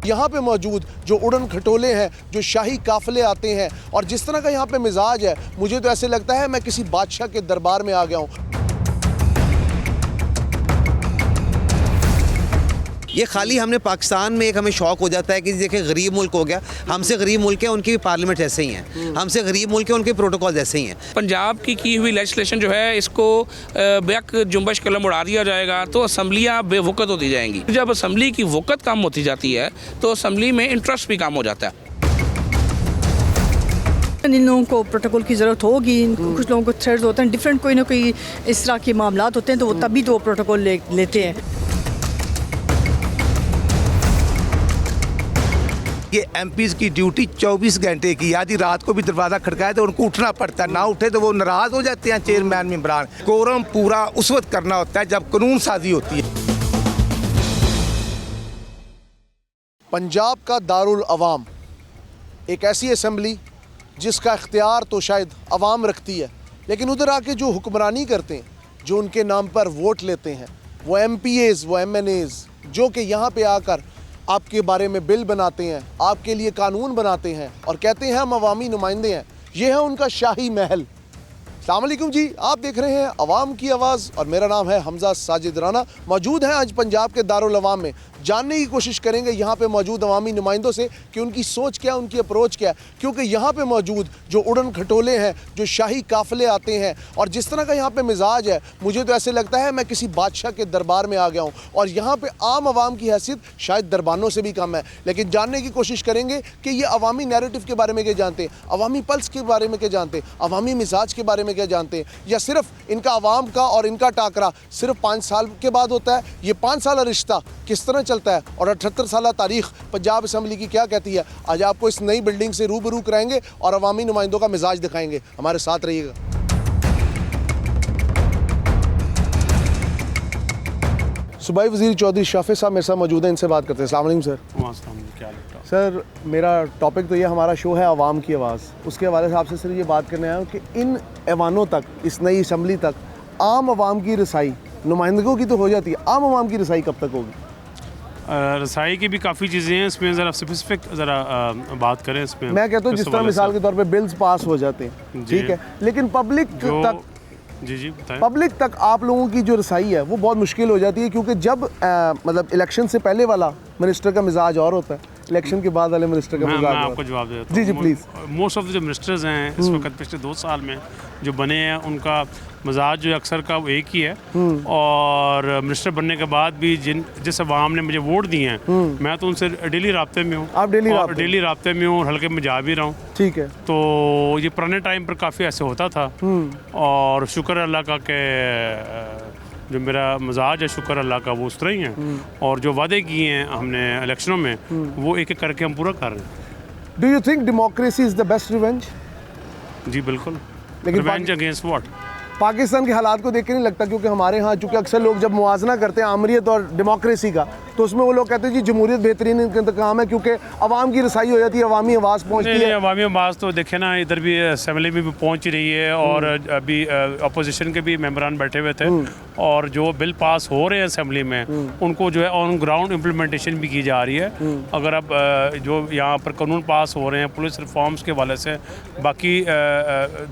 यहाँ पे मौजूद जो उड़न खटोले हैं, जो शाही काफिले आते हैं और जिस तरह का यहाँ पे मिजाज है, मुझे तो ऐसे लगता है मैं किसी बादशाह के दरबार में आ गया हूँ। ये खाली हमने पाकिस्तान में एक हमें शौक हो जाता है कि देखिए गरीब मुल्क हो गया, हमसे गरीब मुल्क है उनकी भी पार्लियामेंट ऐसे ही हैं, हमसे गरीब मुल्क है उनके प्रोटोकॉल ऐसे ही हैं। पंजाब की हुई लेजिस्लेशन जो है इसको बेक जुम्बश कलम उड़ा दिया जाएगा तो असम्बलियाँ बेवकत होती जाएंगी। जब असम्बली की वक़्त कम होती जाती है तो असम्बली में इंटरेस्ट भी कम हो जाता है। इन लोगों को प्रोटोकॉल की ज़रूरत होगी, कुछ लोगों को थ्रेड्स होते हैं, डिफरेंट कोई ना कोई इस तरह के मामला होते हैं तो वो तभी तो वो प्रोटोकॉल लेते हैं। ये एमपीज़ की ड्यूटी 24 घंटे की, आधी रात को भी दरवाज़ा खड़काए तो उनको उठना पड़ता है, ना उठे तो वो नाराज़ हो जाते हैं चेयरमैन मेंबरान। कोरम पूरा उस वक्त करना होता है जब कानून साजी होती है। पंजाब का दारुल अवाम एक ऐसी असम्बली जिसका इख्तियार तो शायद अवाम रखती है, लेकिन उधर आके जो हुक्मरानी करते हैं, जो उनके नाम पर वोट लेते हैं, वो MPAs, वो MNAs, जो कि यहाँ पे आकर आपके बारे में बिल बनाते हैं, आपके लिए कानून बनाते हैं और कहते हैं हम अवामी नुमाइंदे हैं। ये है उनका शाही महल। अस्सलाम वालेकुम जी, आप देख रहे हैं अवाम की आवाज़ और मेरा नाम है हमजा साजिद राना। मौजूद हैं आज पंजाब के दारुल अवाम में। जानने की कोशिश करेंगे यहाँ पे मौजूद अवामी नुमाइंदों से कि उनकी सोच क्या है, उनकी अप्रोच क्या है, क्योंकि यहाँ पे मौजूद जो उड़न खटोले हैं, जो शाही काफिले आते हैं और जिस तरह का यहाँ पे मिजाज है, मुझे तो ऐसे लगता है मैं किसी बादशाह के दरबार में आ गया हूँ। और यहाँ पे आम आवाम की हैसियत शायद दरबानों से भी कम है, लेकिन जानने की कोशिश करेंगे कि ये अवामी नैरेटिव के बारे में क्या जानते हैं, अवामी पल्स के बारे में क्या जानते हैं, अवामी मिजाज के बारे में क्या जानते हैं, या सिर्फ इनका अवाम का और इनका टाकरा सिर्फ 5 साल के बाद होता है। ये 5 साल रिश्ता किस तरह चलता है और 78 साल तारीख पंजाब असम्बली की क्या कहती है, आज आपको इस नई बिल्डिंग से रूबरू कराएंगे और अवामी नुमाइंदों का मिजाज दिखाएंगे। हमारे साथ रहिएगा। सूबाई वज़ीर चौधरी शाफे साहब मेरे साथ मौजूद हैं, इनसे बात करते हैं। अस्सलाम वालेकुम सर। सर, मेरा टॉपिक तो ये हमारा शो है अवाम की आवाज़, उसके हवाले से आपसे सिर्फ ये बात करने आया हूँ कि इन ऐवानों तक, इस नई असम्बली तक आम आवाम की रसाई, नुमाइंदों की तो हो जाती है, आम आवाम की रसाई कब तक होगी? रसाई की भी काफ़ी चीज़ें हैं, इसमें ज़रा स्पेसिफिक ज़रा बात करें इसमें। मैं कहता हूँ जिस तरह मिसाल के तौर पे बिल्स पास हो जाते हैं, ठीक है, लेकिन पब्लिक तक, जी बताएं, पब्लिक तक आप लोगों की जो रसाई है वो बहुत मुश्किल हो जाती है, क्योंकि जब मतलब इलेक्शन से पहले वाला मिनिस्टर का मिजाज और होता है, इलेक्शन के बाद वाले मिनिस्टर का मिजाज। मैं आपको जवाब देता हूँ। जी प्लीज़। मोस्ट ऑफ द जो मिनिस्टर्स हैं इस वक्त पिछले 2 साल में जो बने हैं, उनका मजाज जो अक्सर का वो एक ही है, और मिनिस्टर बनने के बाद भी जिस अवाम ने मुझे वोट दिए हैं, मैं तो उनसे डेली राब्ते में हूँ। आप डेली राब्ते में हूँ और हल्के में जा भी रहा हूँ। ठीक है। तो ये पुराने टाइम पर काफ़ी ऐसे होता था, और शुक्र अल्लाह का कि जो मेरा मजाज है शुक्र अल्लाह का वो उस तरह ही है, और जो वादे किए हैं हमने इलेक्शनों में वो एक एक करके हम पूरा कर रहे हैं। Do you think democracy is the best revenge? जी बिल्कुल। लेकिन रिवेंज अगेंस्ट व्हाट? पाकिस्तान के हालात को देख के नहीं लगता, क्योंकि हमारे यहाँ चूँकि अक्सर लोग जब मुआजना करते हैं आमरीत और डेमोक्रेसी का, तो उसमें वो लोग कहते हैं जी जमहूरियत बेहतरीन इंतकाम है, क्योंकि अवाम की रसाई हो जाती है, अवामी आवाज़ पहुँचती है। अवामी आवाज़ तो देखे ना, इधर भी असम्बली में भी पहुँच रही है, और अभी अपोजिशन के भी मेंबरान बैठे हुए थे, और जो बिल पास हो रहे हैं असम्बली में उनको जो है ऑन ग्राउंड इम्प्लीमेंटेशन भी की जा रही है। अगर अब जो यहाँ पर कानून पास हो रहे हैं पुलिस रिफॉर्म्स के वाले से, बाकी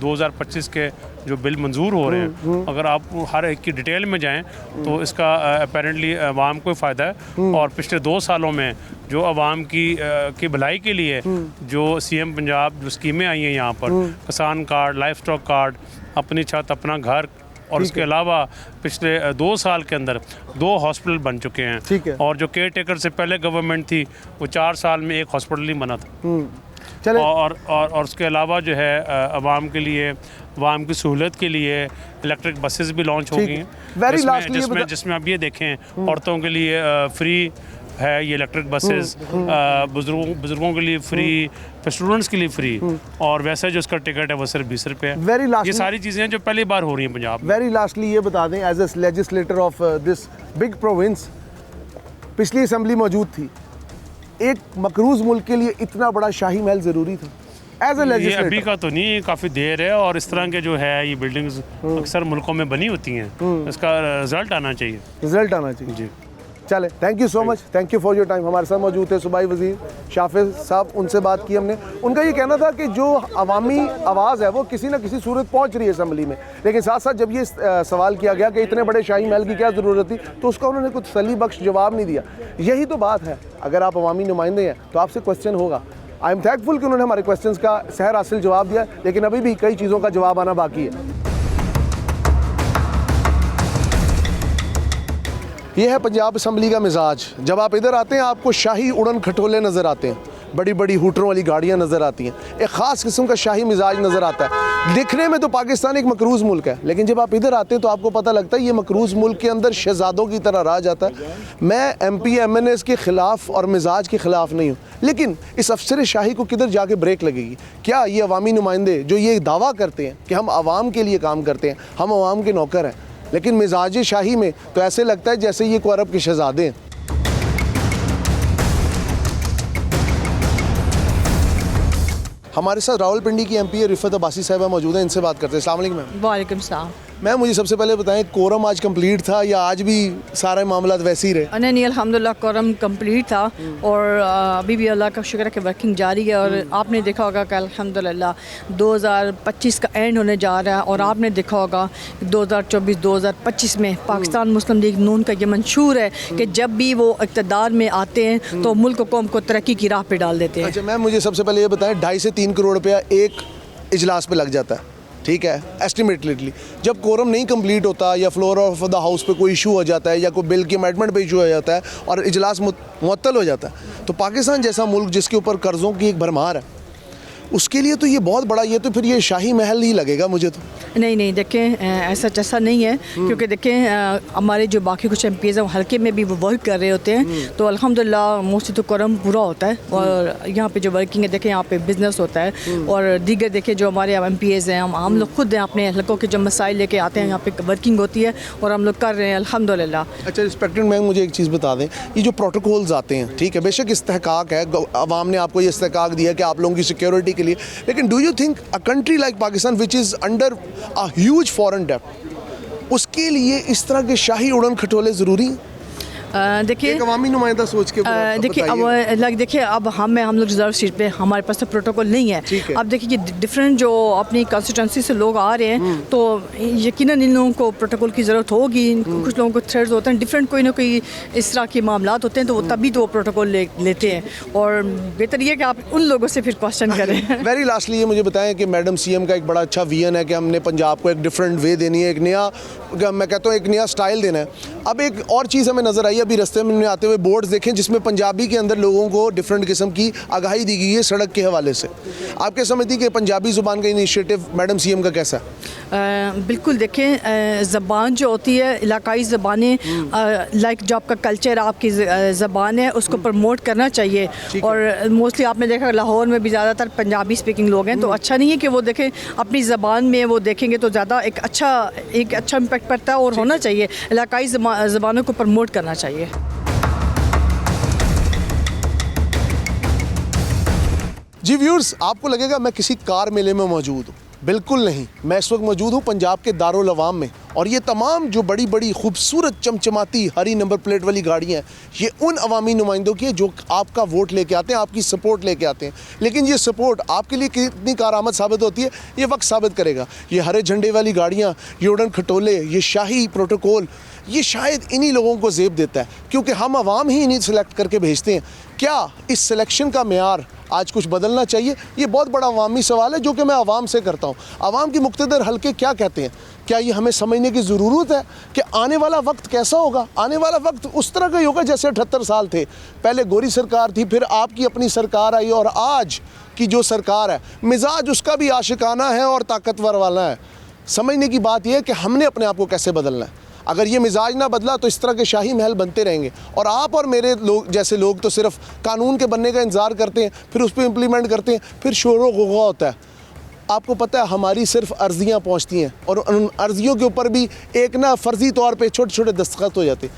2025 के जो बिल मंजूर हो रहे हैं, अगर आप हर एक की डिटेल में जाएं तो इसका अपेरेंटली अवाम को फ़ायदा है। और पिछले 2 सालों में जो अवाम की भलाई के लिए जो CM पंजाब जो स्कीमें आई हैं यहाँ पर, किसान कार्ड, लाइफ स्टॉक कार्ड, अपनी छत अपना घर, और इसके अलावा पिछले 2 साल के अंदर 2 हॉस्पिटल बन चुके हैं। ठीक है। और जो केयर टेकर से पहले गवर्नमेंट थी वो 4 साल में 1 हॉस्पिटल ही बना था। और उसके अलावा जो है अवाम के लिए, अवाम की सहूलत के लिए इलेक्ट्रिक बसेस भी लॉन्च हो गई हैं, जिसमें आप ये देखें औरतों के लिए फ्री है ये इलेक्ट्रिक बसेस, बुजुर्गों के लिए फ्री, स्टूडेंट्स के लिए फ्री, और वैसे जो उसका टिकट है वो सिर्फ 20 रुपये है। ये सारी चीज़ें जो पहली बार हो रही हैं पंजाब में। वेरी लास्टली ये बता दें, as a legislator of this big province, पिछली असम्बली मौजूद थी, एक मकरूज़ मुल्क के लिए इतना बड़ा शाही महल ज़रूरी था एज ए लेजिस्लेटर? अभी का तो नहीं, काफ़ी देर है, और इस तरह के जो है ये बिल्डिंग्स अक्सर मुल्कों में बनी होती हैं, इसका रिजल्ट आना चाहिए। रिजल्ट आना चाहिए जी। चले, thank you so much, thank you for your time. हमारे साथ मौजूद थे सूबाई वज़ीर शाफिज़ साहब, उनसे बात की हमने। उनका ये कहना था कि जो अवामी आवाज़ है वो किसी न किसी सूरत पहुंच रही है असम्बली में, लेकिन साथ साथ जब ये सवाल किया गया कि इतने बड़े शाही महल की क्या ज़रूरत थी, तो उसका उन्होंने कुछ तसल्ली बख्श जवाब नहीं दिया। यही तो बात है, अगर आप अवामी नुमाइंदे हैं तो आपसे क्वेश्चन होगा। आई एम थैंकफुल कि उन्होंने हमारे क्वेश्चंस का सहर हासिल जवाब दिया, लेकिन अभी भी कई चीज़ों का जवाब आना बाकी है। ये है पंजाब असम्बली का मिजाज। जब आप इधर आते हैं आपको शाही उड़न खटोले नज़र आते हैं, बड़ी बड़ी हूटरों वाली गाड़ियाँ नज़र आती हैं, एक ख़ास किस्म का शाही मिजाज नज़र आता है। दिखने में तो पाकिस्तान एक मकरूज़ मुल्क है, लेकिन जब आप इधर आते हैं तो आपको पता लगता है ये मकरूज़ मुल्क के अंदर शहज़ादों की तरह रहा जाता है। मैं MP MNAs के ख़िलाफ़ और मिजाज के ख़िलाफ़ नहीं हूँ, लेकिन इस अफसर शाही को किधर जाके ब्रेक लगेगी? क्या ये अवामी नुमाइंदे जो ये दावा करते हैं कि हम आवाम के लिए काम करते हैं, हम आवाम के नौकर हैं, लेकिन मिजाज शाही में तो ऐसे लगता है जैसे ये कोई अरब के शहज़ादे हैं। हमारे साथ रावलपिंडी की MP रिफत अब्बासी साहिबा मौजूद हैं, इनसे बात करते हैं। अस्सलाम वालेकुम मैम। वालेकुम सलाम। मैम मुझे सबसे पहले बताएं, कोरम आज कंप्लीट था या आज भी सारे मामला वैसे ही रहे? नहीं, अल्हम्दुलिल्लाह कोरम कंप्लीट था और अभी भी अल्लाह का शुक्र है कि वर्किंग जारी है। और आपने देखा होगा कि अल्हम्दुलिल्लाह 2025 का एंड होने जा रहा है, और आपने देखा होगा 2024-2025 में पाकिस्तान मुस्लिम लीग नून का ये मंशूर है कि जब भी वो इक़्तिदार में आते हैं तो मुल्क कौम को तरक्की की राह पे डाल देते हैं। अच्छा मैम, मुझे सबसे पहले ये बताएं, 2.5 से 3 करोड़ रुपया एक इजलास पे लग जाता है, ठीक है, एस्टिमेटली। जब कोरम नहीं कंप्लीट होता या फ्लोर ऑफ द हाउस पे कोई इशू हो जाता है या कोई बिल के अमेंडमेंट पे इशू हो जाता है और इजलास मुअत्तल हो जाता है, तो पाकिस्तान जैसा मुल्क जिसके ऊपर कर्ज़ों की एक भरमार है, उसके लिए तो ये बहुत बड़ा, ये तो फिर ये शाही महल ही लगेगा मुझे तो। नहीं देखें, ऐसा जैसा नहीं है, क्योंकि देखें हमारे जो बाकी कुछ MPs हैं हल्के में भी वो वर्क कर रहे होते हैं, तो अल्हम्दुलिल्लाह मोस्टली तो कोरम पूरा होता है। और यहाँ पे जो वर्किंग है देखें, यहाँ पे बिज़नेस होता है, और दीगर देखें जो हमारे MPs हैं, हम लोग खुद हैं, अपने हल्कों के जो मसाइल लेके आते हैं, यहाँ पे वर्किंग होती है और हम लोग कर रहे हैं अल्हम्दुलिल्लाह। अच्छा रिस्पेक्टेड मैम, मुझे एक चीज़ बता दें, ये जो प्रोटोकॉल्स आते हैं, ठीक है, बेशक इस्तेहकाक है, अवाम ने आपको ये इस्तेहकाक दिया कि आप लोगों की सिक्योरिटी के लिए, लेकिन do you think a country like Pakistan which is under a huge foreign डेब्ट, उसके लिए इस तरह के शाही उड़न खटोले ज़रूरी हैं? देखिए एक अवामी नुमाइंदा सोच के देखिए अब देखिए अब हम लोग रिजर्व सीट पे, हमारे पास तो प्रोटोकॉल नहीं है। अब देखिए कि डिफरेंट जो अपनी कंस्टिट्यूंसी से लोग आ रहे हैं, तो यकीनन इन लोगों को प्रोटोकॉल की ज़रूरत होगी। कुछ लोगों को थ्रेड्स होते हैं, डिफरेंट कोई ना कोई इस तरह के मामला होते हैं, तो वो तभी तो वो प्रोटोकॉल लेते हैं, और बेहतर ये कि आप उन लोगों से फिर क्वेश्चन करें। वेरी लास्टली ये मुझे बताएं कि मैडम CM का एक बड़ा अच्छा विजन है कि हमने पंजाब को एक डिफरेंट वे देनी है, एक नया, मैं कहता हूँ एक नया स्टाइल देना है। अब एक और चीज़ हमें नज़र आई, अभी रास्ते में आते हुए बोर्ड्स देखें जिसमें पंजाबी के अंदर लोगों को डिफरेंट किस्म की आगाही दी गई है सड़क के हवाले से। आपके समझती कि पंजाबी ज़ुबान का इनिशिएटिव मैडम CM का कैसा है? बिल्कुल देखें, ज़बान जो होती है, इलाकाई ज़बानें, लाइक जो आपका कल्चर, आपकी ज़बान है, उसको प्रमोट करना चाहिए। और मोस्टली आपने देखा लाहौर में भी ज़्यादातर पंजाबी स्पीकिंग लोग हैं, तो अच्छा नहीं है कि वो देखें अपनी ज़बान में वो देखेंगे तो ज़्यादा एक अच्छा इम्पेक्ट पड़ता है, और होना चाहिए इलाकाई ज़बानों को प्रमोट करना चाहिए। जी व्यूअर्स, आपको लगेगा मैं किसी कार मेले में मौजूद हूँ, बिल्कुल नहीं। मैं इस वक्त मौजूद हूँ पंजाब के दारुल अवाम में, और ये तमाम जो बड़ी बड़ी खूबसूरत चमचमाती हरी नंबर प्लेट वाली गाड़ियाँ हैं, ये उन अवामी नुमाइंदों की है जो आपका वोट लेके आते हैं, आपकी सपोर्ट लेके आते हैं। लेकिन ये सपोर्ट आपके लिए कितनी कारआमद साबित होती है, ये वक्त साबित करेगा। ये हरे झंडे वाली गाड़ियाँ, ये उड़न खटोले, ये शाही प्रोटोकॉल, ये शायद इन्हीं लोगों को ज़ेब देता है, क्योंकि हम आवाम ही इन्हीं सेलेक्ट करके भेजते हैं। क्या इस सिलेक्शन का मेयार आज कुछ बदलना चाहिए? ये बहुत बड़ा अवामी सवाल है जो कि मैं आवाम से करता हूँ। आवाम की मुक्तदर हल्के क्या कहते हैं? क्या ये हमें समझने की ज़रूरत है कि आने वाला वक्त कैसा होगा? आने वाला वक्त उस तरह का ही होगा जैसे 78 साल थे, पहले गोरी सरकार थी, फिर आपकी अपनी सरकार आई, और आज की जो सरकार है मिजाज उसका भी आशिकाना है और ताकतवर वाला है। समझने की बात यह है कि हमने अपने आप को कैसे बदलना है। अगर ये मिजाज ना बदला तो इस तरह के शाही महल बनते रहेंगे, और आप और मेरे लोग जैसे लोग तो सिर्फ कानून के बनने का इंतज़ार करते हैं, फिर उस पर इम्प्लीमेंट करते हैं, फिर शोर व गुगा होता है। आपको पता है हमारी सिर्फ अर्जियाँ पहुँचती हैं, और उन अर्जियों के ऊपर भी एक ना फ़र्ज़ी तौर पे छोटे छोटे दस्तखत हो जाते हैं।